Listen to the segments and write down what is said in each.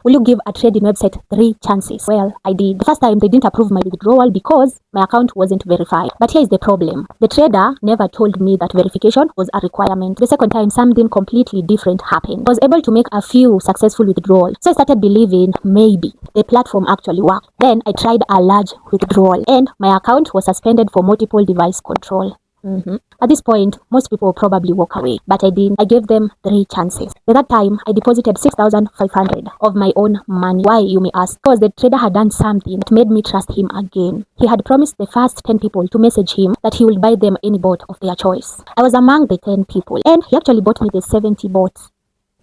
Will you give a trading website 3 chances? Well, I did. The first time they didn't approve my withdrawal because my account wasn't verified. But here is the problem. The trader never told me that verification was a requirement. The second time something completely different happened. I was able to make a few successful withdrawals. So I started believing maybe the platform actually worked. Then I tried a large withdrawal and my account was suspended for multiple device control. At this point, most people probably walk away, but I didn't. I gave them 3 chances. At that time, I deposited 6,500 of my own money. Why, you may ask? Because the trader had done something that made me trust him again. He had promised the first 10 people to message him that he will buy them any bot of their choice. I was among the 10 people, and he actually bought me the 70 bots.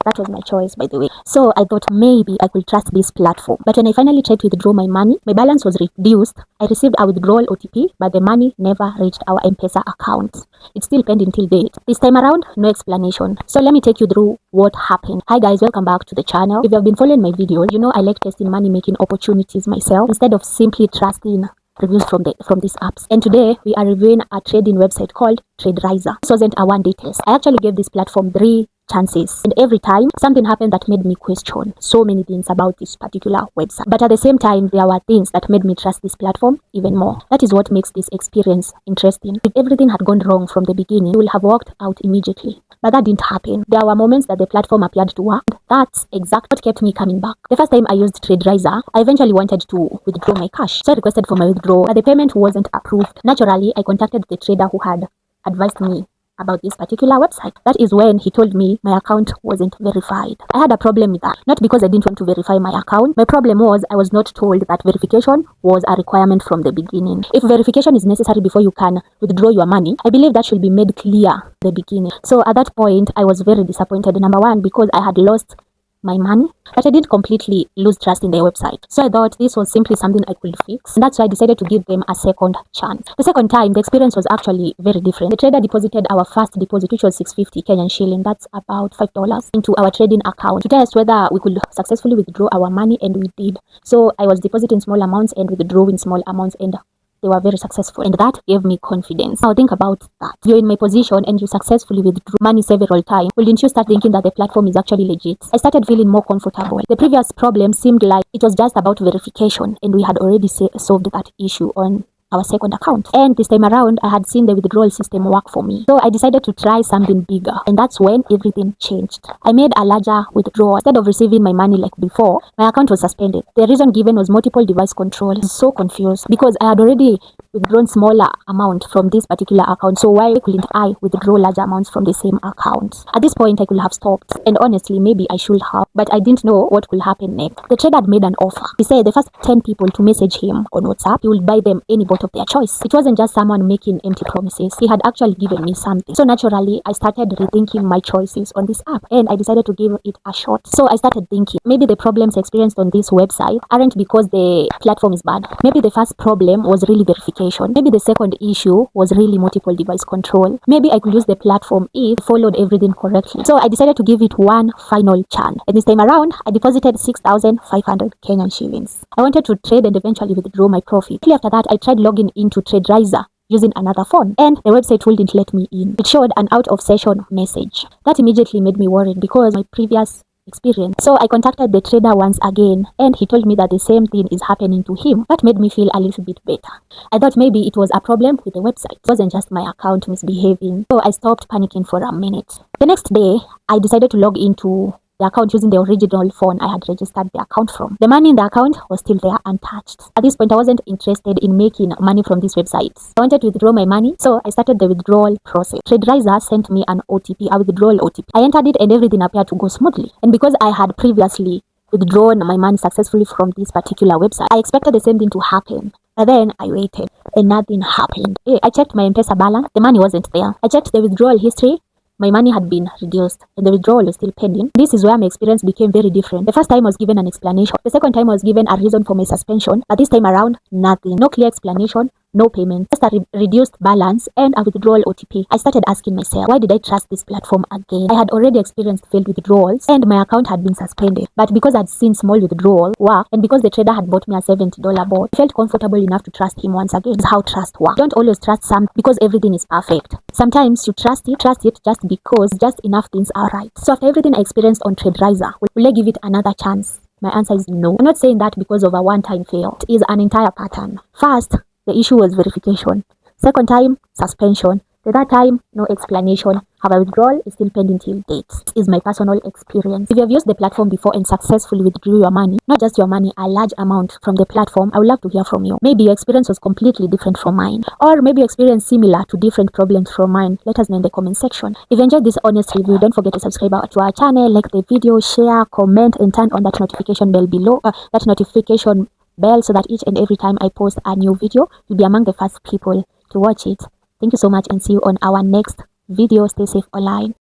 That was my choice, by the way. So I thought maybe I could trust this platform. But when I finally tried to withdraw my money, my balance was reduced. I received a withdrawal OTP, but the money never reached our M-Pesa account. It's still pending till date. This time around, no explanation. So let me take you through what happened. Hi guys, welcome back to the channel. If you have been following my videos, you know I like testing money-making opportunities myself instead of simply trusting reviews from these apps. And today we are reviewing a trading website called Traderiser. This wasn't a one-day test. I actually gave this platform 3 chances, and every time something happened that made me question so many things about this particular website. But at the same time, there were things that made me trust this platform even more. That is what makes this experience interesting. If everything had gone wrong from the beginning, you will have walked out immediately. But that didn't happen. There were moments that the platform appeared to work. That's exactly what kept me coming back. The first time I used Traderiser, I eventually wanted to withdraw my cash. So I requested for my withdrawal, but the payment wasn't approved. Naturally, I contacted the trader who had advised me about this particular website. That is when he told me my account wasn't verified. I had a problem with that. Not because I didn't want to verify my account. My problem was I was not told that verification was a requirement from the beginning. If verification is necessary before you can withdraw your money, I believe that should be made clear at the beginning. So at that point, I was very disappointed. Number one, because I had lost my money, but I didn't completely lose trust in their website. So I thought this was simply something I could fix, and that's why I decided to give them a second chance. The second time, the experience was actually very different. The trader deposited our first deposit, which was 650 Kenyan shilling, that's about $5, into our trading account to test whether we could successfully withdraw our money, and we did. So I was depositing small amounts and withdrawing small amounts, and they were very successful, and that gave me confidence. Now think about that. You're in my position and you successfully withdrew money several times. Wouldn't you start thinking that the platform is actually legit? I started feeling more comfortable. The previous problem seemed like it was just about verification, and we had already solved that issue on our second account. And this time around, I had seen the withdrawal system work for me. So I decided to try something bigger, and that's when everything changed. I made a larger withdrawal. Instead of receiving my money like before, my account was suspended. The reason given was multiple device control. I was so confused because I had already withdrawn smaller amount from this particular account. So why couldn't I withdraw larger amounts from the same account? At this point, I could have stopped, and honestly, maybe I should have, but I didn't know what could happen next. The trader had made an offer. He said the first 10 people to message him on WhatsApp, he will buy them any bot of their choice. It wasn't just someone making empty promises. He had actually given me something. So naturally, I started rethinking my choices on this app, and I decided to give it a shot. So I started thinking, maybe the problems experienced on this website aren't because the platform is bad. Maybe the first problem was really verification. Maybe the second issue was really multiple device control. Maybe I could use the platform if I followed everything correctly. So I decided to give it one final chance. And this time around, I deposited 6,500 Kenyan shillings. I wanted to trade and eventually withdraw my profit. After that, I tried logging into Traderiser using another phone, and the website wouldn't let me in. It showed an out of session message. That immediately made me worried because my previous experience. So I contacted the trader once again, and he told me that the same thing is happening to him. That made me feel a little bit better. I thought maybe it was a problem with the website. It wasn't just my account misbehaving. So I stopped panicking for a minute. The next day, I decided to log into the account using the original phone I had registered the account from. The money in the account was still there untouched. At this point, I wasn't interested in making money from these websites. I wanted to withdraw my money, so I started the withdrawal process. Traderiser sent me an OTP, a withdrawal OTP. I entered it and everything appeared to go smoothly. And because I had previously withdrawn my money successfully from this particular website, I expected the same thing to happen. But then I waited and nothing happened. I checked my M-Pesa balance, the money wasn't there. I checked the withdrawal history, my money had been reduced and the withdrawal was still pending. This is where my experience became very different. The first time I was given an explanation. The second time I was given a reason for my suspension. But this time around, nothing. No clear explanation, no payment, just a reduced balance and a withdrawal OTP. I started asking myself, why did I trust this platform again? I had already experienced failed withdrawals and my account had been suspended. But because I'd seen small withdrawal work and because the trader had bought me a $70 bot, I felt comfortable enough to trust him once again. This is how trust works. Don't always trust something because everything is perfect. Sometimes you trust it just because just enough things are right. So after everything I experienced on Traderiser, will I give it another chance? My answer is no. I'm not saying that because of a one-time fail. It is an entire pattern. First, the issue was verification. Second time, suspension. The third time, no explanation. However, withdrawal is still pending till date. This is my personal experience. If you have used the platform before and successfully withdrew your money, not just your money, a large amount from the platform, I would love to hear from you. Maybe your experience was completely different from mine, or maybe your experience similar to different problems from mine. Let us know in the comment section. If you enjoyed this honest review, don't forget to subscribe to our channel, like the video, share, comment, and turn on that notification bell below. So that each and every time I post a new video, you'll be among the first people to watch it. Thank you so much and see you on our next video. Stay safe online.